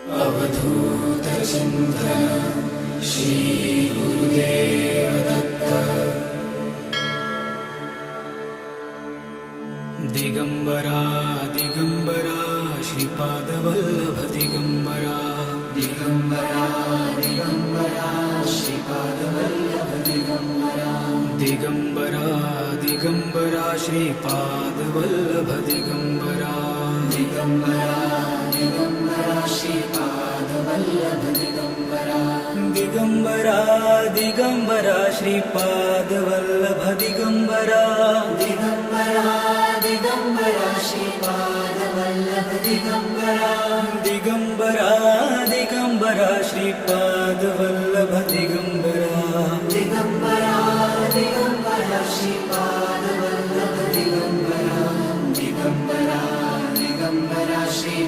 अवधूतचिन्तन Shri Gurudev Datta. Digambara Digambara Shripadvallabh Digambara. Digambara Digambara Shripadvallabh Digambara. Digambara Digambara Shripadvallabh Digambara. Digambara Digambara Shripadvallabh Digambara. Digambara Digambara Shripadvallabh Digambara. Digambara Digambara Shripadvallabh Digambara. Digambara Digambara Shripadvallabh Digambara. Digambara Digambara Shripadvallabh Digambara. Digambara Digambara Shri